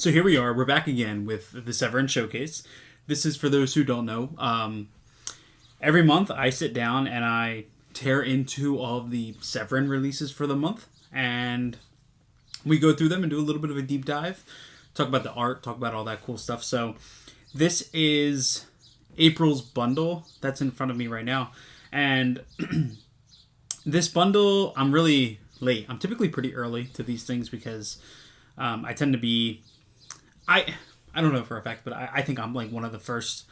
So here we are. We're back again with the Severin Showcase. This is for those who don't know. Every month I sit down and I tear into all of the Severin releases for the month. And we go through them and do a little bit of a deep dive. Talk about the art, talk about all that cool stuff. So this is April's bundle that's in front of me right now. And this bundle, I'm really late. I'm typically pretty early to these things because I tend to be... I don't know for a fact, but I think I'm like one of the first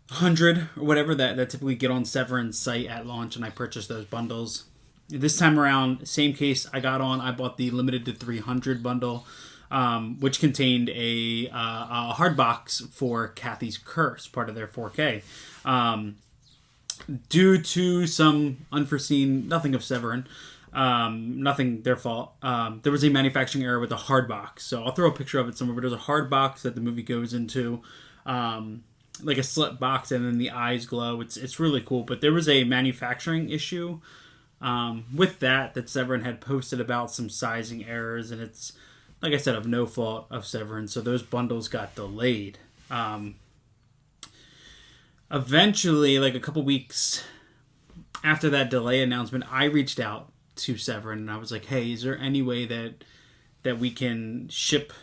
100 or whatever that typically get on Severin's site at launch, and I purchase those bundles. This time around, same case I got on. I bought the limited to 300 bundle, which contained a hard box for Kathy's Curse, part of their 4K. Due to some unforeseen, nothing of Severin, nothing their fault. There was a manufacturing error with the hard box. So I'll throw a picture of it somewhere, but there's a hard box that the movie goes into, like a slit box, and then the eyes glow. It's really cool. But there was a manufacturing issue with that Severin had posted about some sizing errors, and it's, like I said, of no fault of Severin. So those bundles got delayed. Eventually, like a couple weeks after that delay announcement, I reached out to Severin and I was like, hey, is there any way that we can ship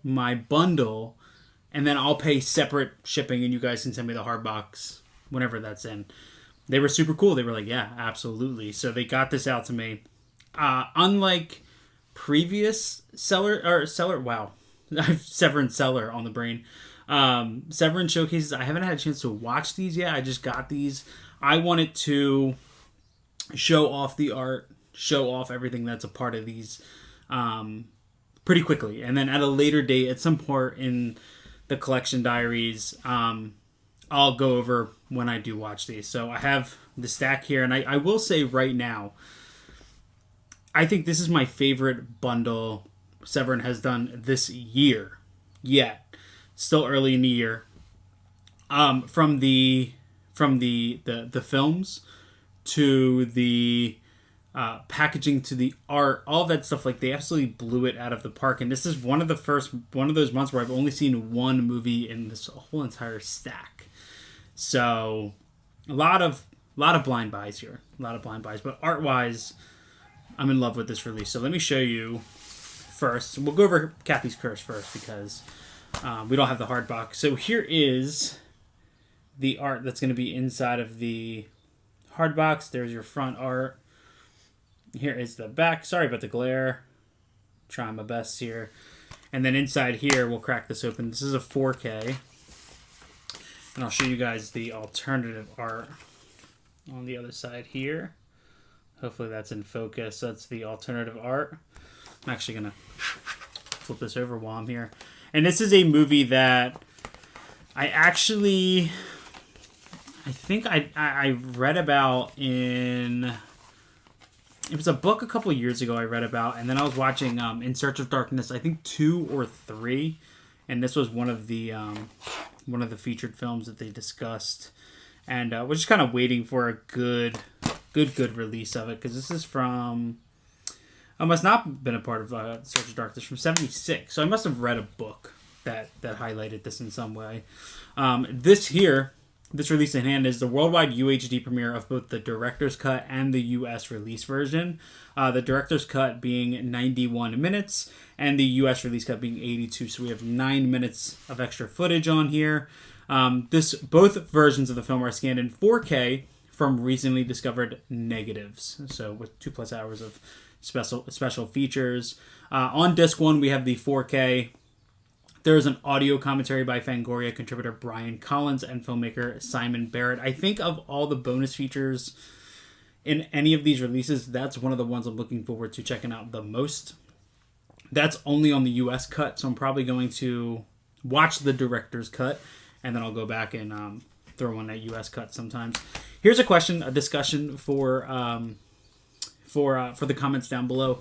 my bundle and then I'll pay separate shipping and you guys can send me the hard box whenever that's in? They were super cool. They were like, yeah, absolutely. So they got this out to me. Unlike previous seller, wow, I have Severin seller on the brain. Severin Showcases, I haven't had a chance to watch these yet. I just got these. I wanted to show off the art, show off everything that's a part of these pretty quickly. And then at a later date, at some point in the collection diaries, I'll go over when I do watch these. So I have the stack here, and I will say right now, I think this is my favorite bundle Severin has done this year yet. Still early in the year. From the films to the packaging to the art, all that stuff, like they absolutely blew it out of the park. And this is one of those months where I've only seen one movie in this whole entire stack. So a lot of blind buys here, but art wise, I'm in love with this release. So let me show you first. We'll go over Kathy's Curse first because we don't have the hard box. So here is the art that's going to be inside of the hard box. There's your front art. Here is the back. Sorry about the glare. Trying my best here. And then inside here, we'll crack this open. This is a 4K. And I'll show you guys the alternative art on the other side here. Hopefully that's in focus. That's the alternative art. I'm actually going to flip this over while I'm here. And this is a movie that I think I read about in... It was a book a couple years ago I read about, and then I was watching In Search of Darkness, I think 2 or 3, and this was one of the featured films that they discussed, and we're just kind of waiting for a good release of it, because this is from... I must not have been a part of Search of Darkness from 1976, so I must have read a book that highlighted this in some way. This release in hand is the worldwide UHD premiere of both the director's cut and the US release version. The director's cut being 91 minutes and the US release cut being 82. So we have 9 minutes of extra footage on here. Both versions of the film are scanned in 4K from recently discovered negatives. So with 2+ hours of special features. On disc 1, we have the 4K. There is an audio commentary by Fangoria contributor Brian Collins and filmmaker Simon Barrett. I think of all the bonus features in any of these releases, that's one of the ones I'm looking forward to checking out the most. That's only on the US cut, so I'm probably going to watch the director's cut, and then I'll go back and throw on that US cut sometimes. Here's a discussion for the comments down below.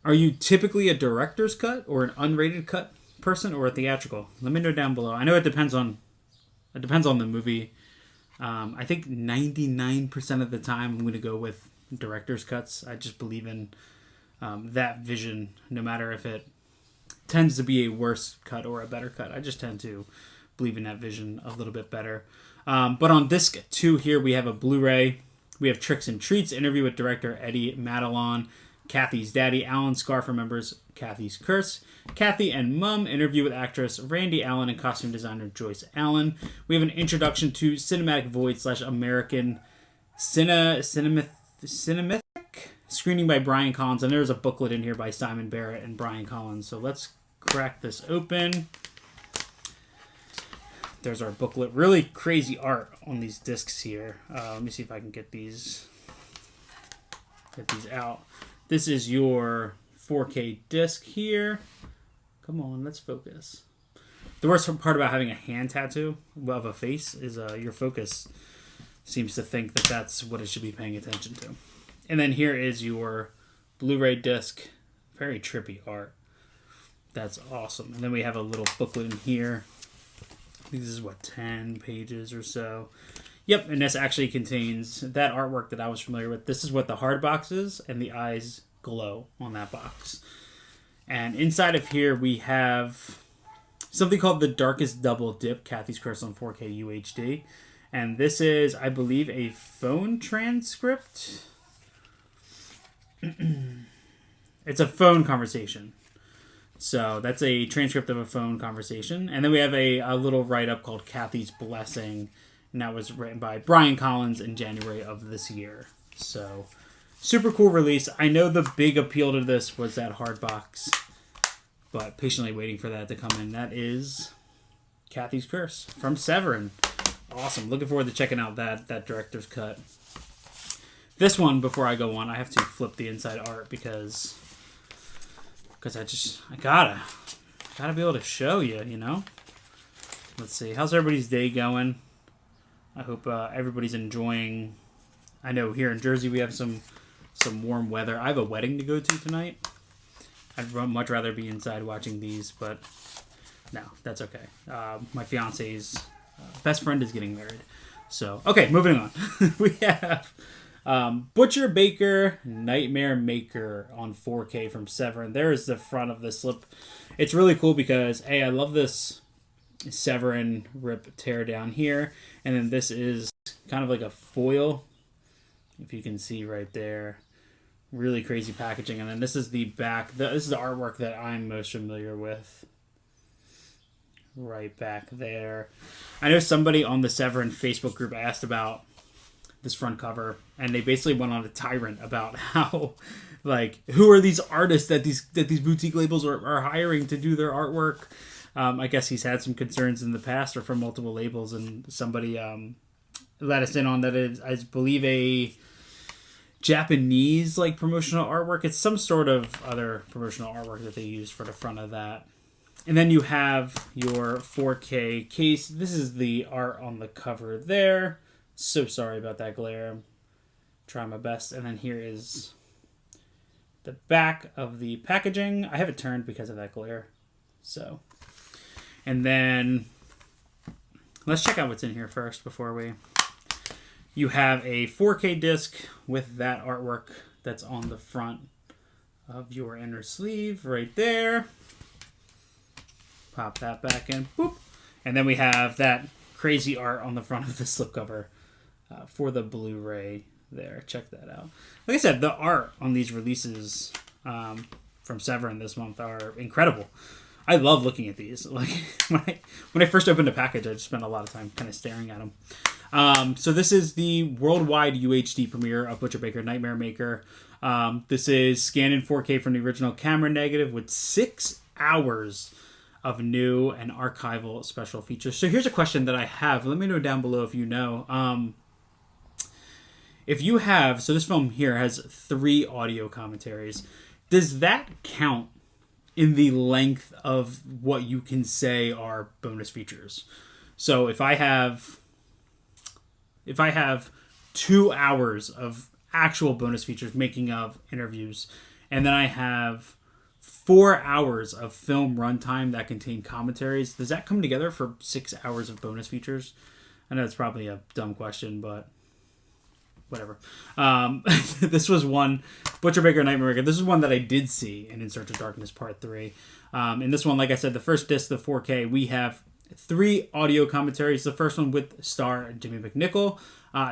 Are you typically a director's cut or an unrated cut person or a theatrical? Let me know down below. I know it depends on the movie. I think 99% of the time I'm going to go with director's cuts. I just believe in that vision, no matter if it tends to be a worse cut or a better cut. I just tend to believe in that vision a little bit better. But on disc 2 here, we have a Blu-ray. We have Tricks and Treats, interview with director Eddie Madelon, Kathy's daddy, Alan Scarf remembers Kathy's curse, Kathy and Mum, interview with actress Randy Allen and costume designer Joyce Allen. We have an introduction to Cinematic Void / American Cinematic screening by Brian Collins, and there's a booklet in here by Simon Barrett and Brian Collins. So let's crack this open. There's our booklet. Really crazy art on these discs here. Let me see if I can get these out. This is your 4K disc here. Come on, let's focus. The worst part about having a hand tattoo of a face is your focus seems to think that that's what it should be paying attention to. And then here is your Blu-ray disc. Very trippy art. That's awesome. And then we have a little booklet in here. I think this is, 10 pages or so. Yep, and this actually contains that artwork that I was familiar with. This is what the hard box is, and the eyes glow on that box. And inside of here, we have something called The Darkest Double Dip, Kathy's Curse on 4K UHD. And this is, I believe, a phone transcript. It's a phone conversation. So that's a transcript of a phone conversation. And then we have a little write-up called Kathy's Blessing. And that was written by Brian Collins in January of this year. So, super cool release. I know the big appeal to this was that hard box. But patiently waiting for that to come in. That is Kathy's Curse from Severin. Awesome. Looking forward to checking out that director's cut. This one, before I go on, I have to flip the inside art because I gotta be able to show you, you know? Let's see. How's everybody's day going? I hope everybody's enjoying. I know here in Jersey we have some warm weather. I have a wedding to go to tonight. I'd much rather be inside watching these, but no, that's okay. My fiance's best friend is getting married. So, okay, moving on. We have Butcher Baker Nightmare Maker on 4K from Severin. There is the front of the slip. It's really cool because, hey, I love this Severin rip tear down here. And then this is kind of like a foil, if you can see right there. Really crazy packaging. And then this is the back. This is the artwork that I'm most familiar with. Right back there. I know somebody on the Severin Facebook group asked about this front cover, and they basically went on a tyrant about how, like, who are these artists that these boutique labels are hiring to do their artwork. I guess he's had some concerns in the past or from multiple labels, and somebody let us in on that. Is, I believe, a Japanese like promotional artwork. It's some sort of other promotional artwork that they use for the front of that. And then you have your 4K case. This is the art on the cover there. So sorry about that glare. I'm trying my best. And then here is the back of the packaging. I have it turned because of that glare. So, and then let's check out what's in here first before we... You have a 4K disc with that artwork that's on the front of your inner sleeve right there. Pop that back in. Boop. And then we have that crazy art on the front of the slipcover for the Blu-ray there. Check that out. Like I said, the art on these releases from Severin this month are incredible. I love looking at these. Like when I first opened a package, I just spent a lot of time kind of staring at them. So this is the worldwide UHD premiere of Butcher Baker Nightmare Maker. This is scanned in 4K from the original camera negative with 6 hours of new and archival special features. So here's a question that I have. Let me know down below if you know. If you have, so this film here has 3 audio commentaries. Does that count in the length of what you can say are bonus features? So if I have 2 hours of actual bonus features, making of interviews, and then I have 4 hours of film runtime that contain commentaries, does that come together for 6 hours of bonus features? I know it's probably a dumb question, but whatever. This was one, Butcher Baker Nightmare Maker. This is one that I did see in Search of Darkness Part 3. In this one, like I said, the first disc, the 4K, we have 3 audio commentaries. The first one with star Jimmy McNichol.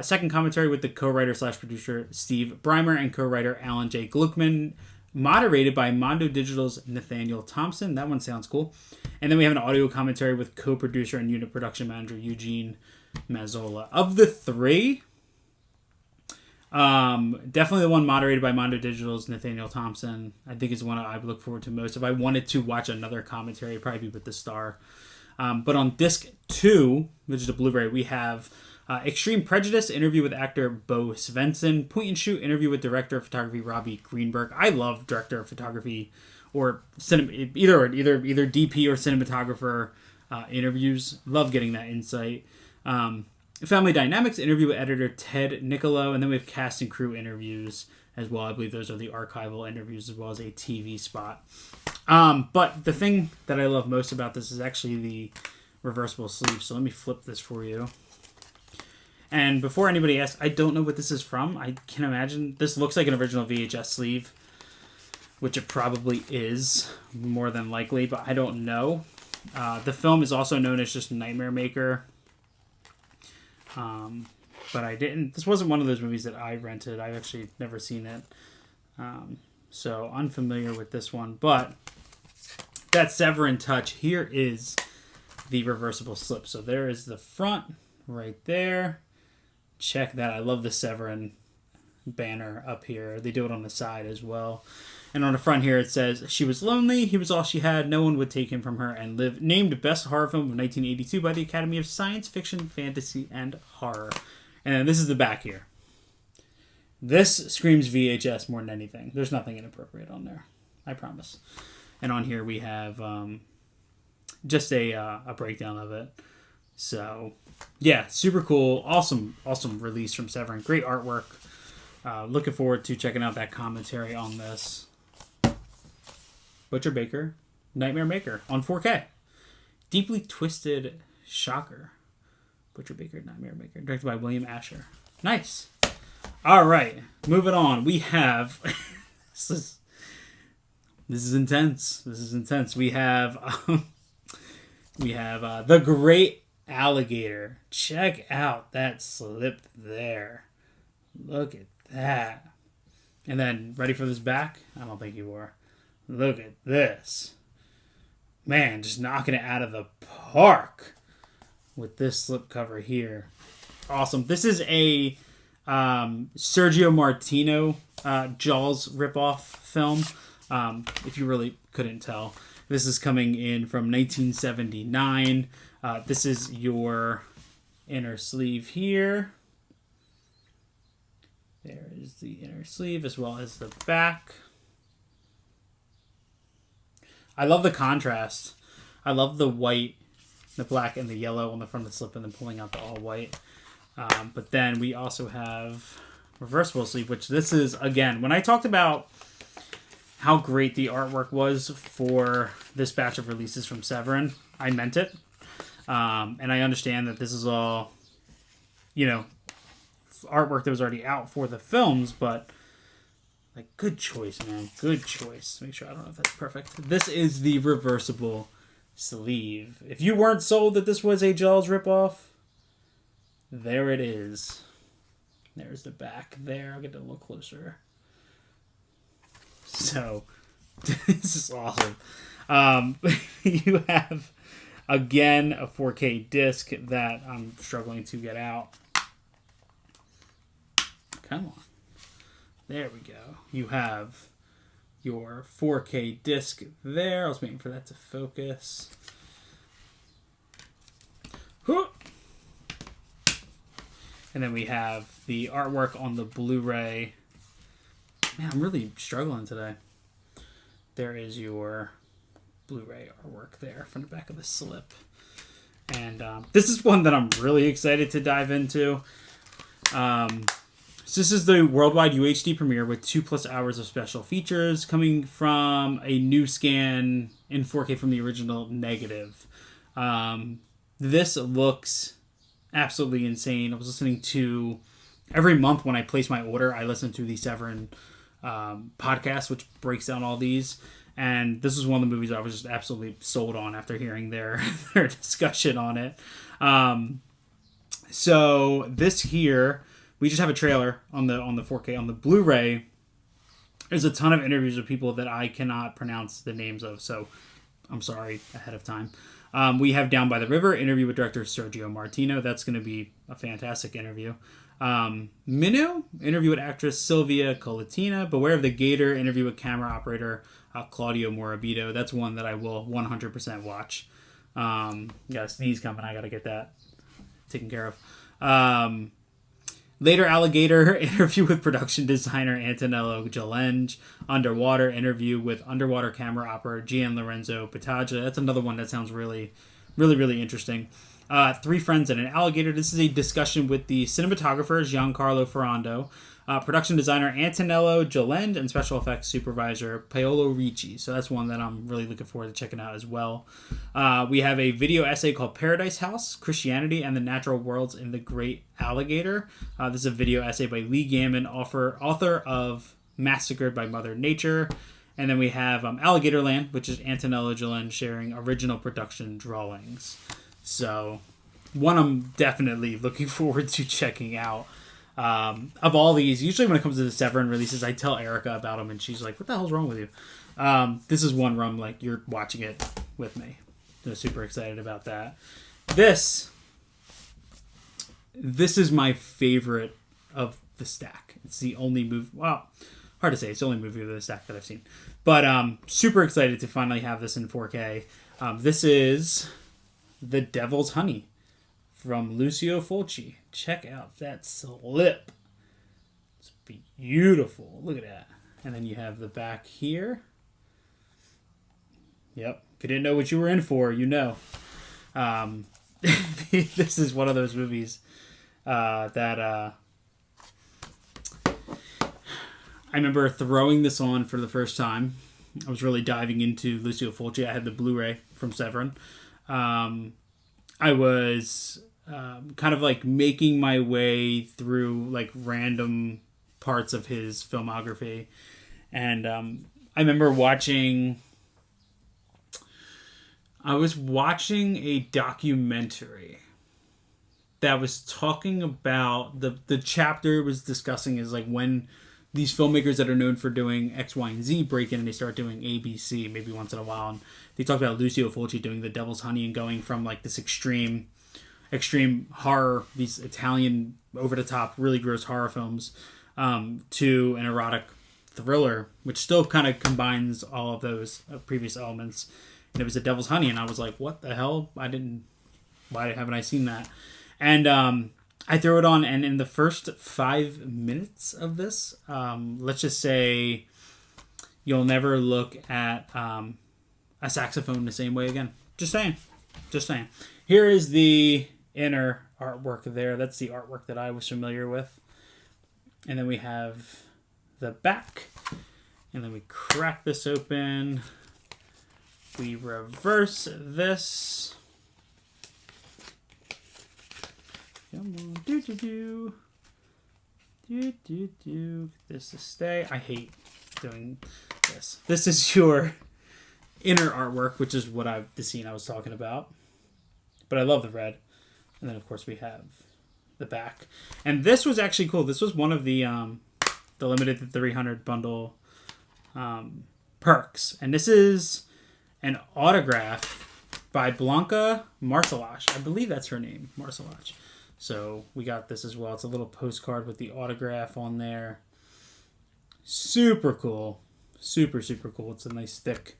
Second commentary with the co-writer / producer Steve Brymer and co-writer Alan J. Gluckman, moderated by Mondo Digital's Nathaniel Thompson. That one sounds cool. And then we have an audio commentary with co-producer and unit production manager Eugene Mazzola. Of the 3, definitely the one moderated by Mondo Digital's Nathaniel Thompson, I think is the one I would look forward to most. If I wanted to watch another commentary, it'd probably be with the star. But on disc 2, which is a Blu-ray, we have Extreme Prejudice, interview with actor Bo Svensson. Point and Shoot, interview with director of photography Robbie Greenberg. I love director of photography or either DP or cinematographer interviews. Love getting that insight. Family Dynamics, interview with editor Ted Nicolo. And then we have cast and crew interviews as well. I believe those are the archival interviews as well as a TV spot. But the thing that I love most about this is actually the reversible sleeve. So let me flip this for you. And before anybody asks, I don't know what this is from. I can imagine. This looks like an original VHS sleeve, which it probably is, more than likely, but I don't know. The film is also known as just Nightmare Maker. But I didn't. This wasn't one of those movies that I rented. I've actually never seen it. So unfamiliar with this one. But that Severin touch. Here is the reversible slip. So there is the front right there. Check that. I love the Severin banner up here. They do it on the side as well. And on the front here it says, she was lonely, he was all she had, no one would take him from her and live. Named Best Horror Film of 1982 by the Academy of Science Fiction, Fantasy, and Horror. And then this is the back here. This screams VHS more than anything. There's nothing inappropriate on there. I promise. And on here we have just a breakdown of it. So, yeah, super cool. Awesome release from Severin. Great artwork. Looking forward to checking out that commentary on this. Butcher Baker, Nightmare Maker on 4K. Deeply Twisted Shocker. Butcher Baker, Nightmare Maker. Directed by William Asher. Nice. All right, moving on. We have... This is intense. We have... The Great Alligator. Check out that slip there. Look at that. And then, ready for this back? I don't think you are. Look at this. Man, just knocking it out of the park with this slipcover here. Awesome. This is a Sergio Martino Jaws ripoff film, if you really couldn't tell. This is coming in from 1979. This is your inner sleeve here. There is the inner sleeve as well as the back. I love the contrast. I love the white, the black, and the yellow on the front of the slip and then pulling out the all white. But then we also have reversible sleeve, which this is, again, when I talked about how great the artwork was for this batch of releases from Severin, I meant it. And I understand that this is all, artwork that was already out for the films, but good choice, man. Good choice. Make sure, I don't know if that's perfect. This is the reversible sleeve. If you weren't sold that this was a Jaws ripoff, there it is. There's the back there. I'll get a little closer. So, this is awesome. You have, again, a 4K disc that I'm struggling to get out. Come on. There we go. You have your 4K disc there. I was waiting for that to focus. And then we have the artwork on the Blu-ray. Man, I'm really struggling today. There is your Blu-ray artwork there from the back of the slip. And this is one that I'm really excited to dive into. So this is the worldwide UHD premiere with 2+ hours of special features coming from a new scan in 4K from the original negative. This looks absolutely insane. I was listening to every month when I place my order, I listen to the Severin podcast, which breaks down all these. And this is one of the movies I was just absolutely sold on after hearing their discussion on it. So this here, we just have a trailer on the 4K. On the Blu-ray, there's a ton of interviews with people that I cannot pronounce the names of, so I'm sorry ahead of time. We have Down by the River, interview with director Sergio Martino. That's going to be a fantastic interview. Minu, interview with actress Sylvia Colatina. Beware of the Gator, interview with camera operator Claudio Morabito. That's one that I will 100% watch. Got a sneeze coming. I got to get that taken care of. Later Alligator, interview with production designer Antonello Gelenge. Underwater, interview with underwater camera operator Gian Lorenzo Pataglia. That's another one that sounds really, really, really interesting. Three Friends and an Alligator. This is a discussion with the cinematographer Giancarlo Ferrando, production designer Antonello Gelenge, and special effects supervisor Paolo Ricci. So that's one that I'm really looking forward to checking out as well. We have a video essay called Paradise House, Christianity and the Natural Worlds in the Great Alligator. This is a video essay by Lee Gammon, author of Massacred by Mother Nature. And then we have Alligator Land, which is Antonello Gelenge sharing original production drawings. So, one I'm definitely looking forward to checking out. Of all these, usually when it comes to the Severin releases, I tell Erica about them, and she's like, "What the hell's wrong with you?" This is one where I'm like, "You're watching it with me." I'm super excited about that. This is my favorite of the stack. It's the only movie. Well, hard to say. It's the only movie of the stack that I've seen, but super excited to finally have this in 4K. This is The Devil's Honey from Lucio Fulci. Check out that slip. It's beautiful. Look at that. And then you have the back here. Yep. If you didn't know what you were in for, you know. This is one of those movies that I remember throwing this on for the first time. I was really diving into Lucio Fulci. I had the Blu-ray from Severin. I was kind of like making my way through like random parts of his filmography, and I remember I was watching a documentary that was talking about the chapter was discussing is like when these filmmakers that are known for doing X, Y, and Z break in and they start doing ABC maybe once in a while. And they talked about Lucio Fulci doing The Devil's Honey and going from like this extreme horror, these Italian over-the-top, really gross horror films, to an erotic thriller, which still kind of combines all of those previous elements. And it was The Devil's Honey, and I was like, what the hell? Why haven't I seen that? And I throw it on, and in the first 5 minutes of this, let's just say you'll never look at a saxophone the same way again. Just saying. Here is the inner artwork there. That's the artwork that I was familiar with. And then we have the back. And then we crack this open. We reverse this. Come on, this to stay. I hate doing this. This is your inner artwork, which is the scene I was talking about. But I love the red. And then of course we have the back. And this was actually cool. This was one of the limited to 300 bundle perks. And this is an autograph by Blanca Marcelach. I believe that's her name, Marcelach. So we got this as well. It's a little postcard with the autograph on there. Super cool. Super, super cool. It's a nice thick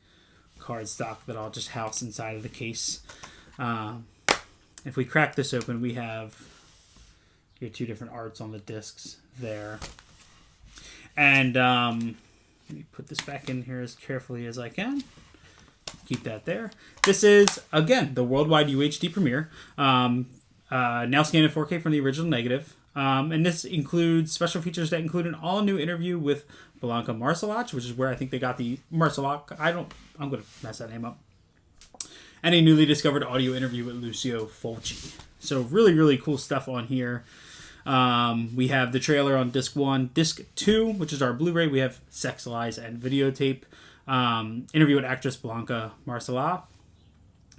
cardstock that I'll just house inside of the case. If we crack this open, we have your two different arts on the discs there. And let me put this back in here as carefully as I can. Keep that there. This is, again, the worldwide UHD premiere. Now scanned in 4K from the original negative. And this includes special features that include an all-new interview with Blanca Marcelach, which is where I think they got the Marcelach. I'm going to mess that name up. And a newly discovered audio interview with Lucio Fulci. So really, really cool stuff on here. We have the trailer on disc 1. Disc 2, which is our Blu-ray, we have Sex, Lies, and Videotape. Interview with actress Blanca Marcela.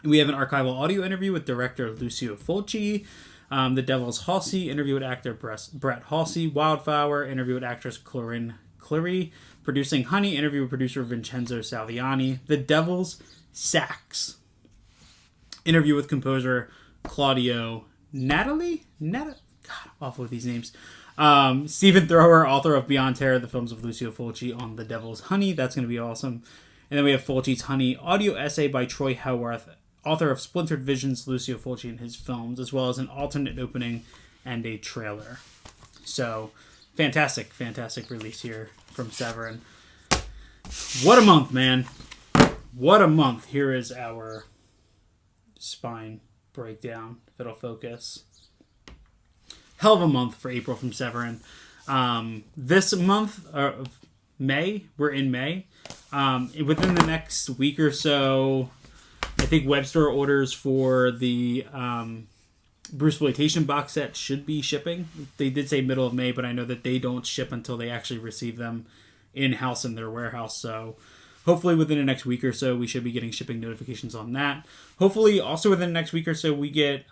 We have an archival audio interview with director Lucio Fulci. The Devil's Halsey, interview with actor Brett Halsey. Wildflower, interview with actress Corinne Cleary. Producing Honey, interview with producer Vincenzo Salviani. The Devil's Sax, interview with composer Claudio Natalie? God, awful with these names. Stephen Thrower, author of Beyond Terror, the films of Lucio Fulci on The Devil's Honey. That's going to be awesome. And then we have Fulci's Honey, audio essay by Troy Howarth, author of Splintered Visions, Lucio Fulci and his films, as well as an alternate opening and a trailer. So, fantastic release here from Severin. What a month, man. What a month. Here is our spine breakdown, if it'll focus. Hell of a month for April from Severin. This month, May, we're in May. Within the next week or so, I think Webstore orders for the Bruceploitation box set should be shipping. They did say middle of May, but I know that they don't ship until they actually receive them in-house in their warehouse. So hopefully within the next week or so, we should be getting shipping notifications on that. Hopefully also within the next week or so, we get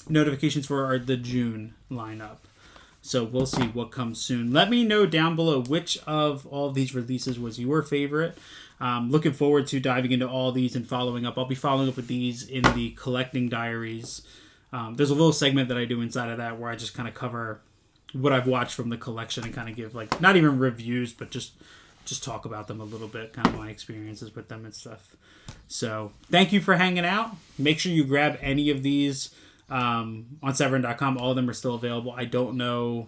notifications for the June lineup. So we'll see what comes soon. Let me know down below which of all of these releases was your favorite. Looking forward to diving into all these and following up. I'll be following up with these in the Collecting Diaries. There's a little segment that I do inside of that where I just kind of cover what I've watched from the collection and kind of give, like, not even reviews, but just talk about them a little bit, kind of my experiences with them and stuff. So thank you for hanging out. Make sure you grab any of these on Severin.com. All of them are still available. I don't know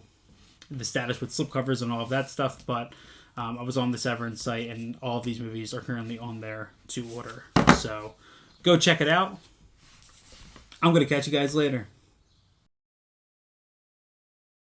the status with slipcovers and all of that stuff, but I was on the Severin site and all of these movies are currently on there to order. So go check it out. I'm going to catch you guys later.